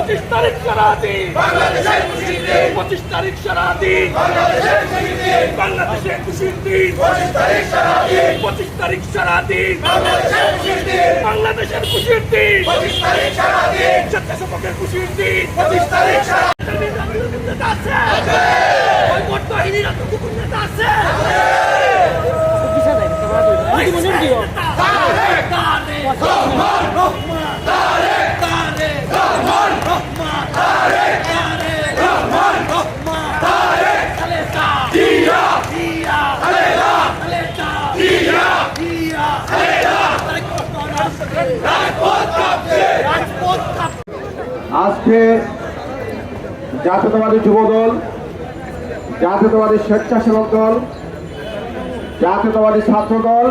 25 তারিখ সারা দিন বাংলাদেশের খুশির দিন 25 তারিখ সারা দিন বাংলাদেশের খুশির দিন বাংলাদেশের খুশির দিন 25 তারিখ সারা দিন 25 তারিখ সারা দিন বাংলাদেশের খুশির দিন বাংলাদেশের খুশির দিন 25 তারিখ সারা দিন স্বেচ্ছাসেবকের খুশির দিন 25 তারিখ সারা দিন আছে ওই বর্তমানীরা তো কুকুর নেতা আছে আজকে জাতীয়তাবাদী যুবদল, জাতীয়তাবাদী স্বেচ্ছাসেবক দল, জাতীয়তাবাদী ছাত্রদল,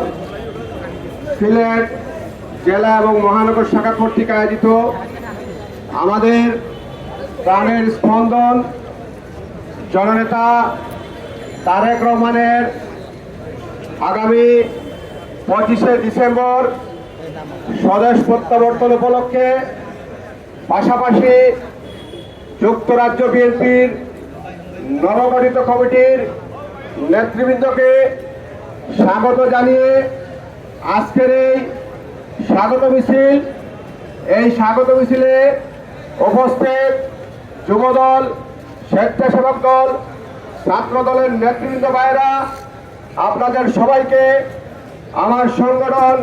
সিলেট জেলা এবং মহানগর শাখা কর্তৃক আয়োজিত আমাদের প্রাণের স্পন্দন জননেতা তারেক রহমানের আগামী 25শে ডিসেম্বর স্বদেশ প্রত্যাবর্তন উপলক্ষে পাশাপাশি যুক্তরাজ্য বিএনপির নবগঠিত কমিটির নেতৃবৃন্দকে স্বাগত জানিয়ে আজকের এই স্বাগত মিছিলে উপস্থিত যুবদল, স্বেচ্ছাসেবক দল, ছাত্র দলের নেতৃবৃন্দ ভাইয়েরা, আপনাদের সবাইকে আমার সংগঠন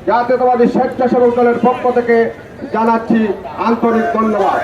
জাতীয়তাবাদী স্বেচ্ছাসেবক দলের পক্ষ থেকে জানাচ্ছি আন্তরিক ধন্যবাদ।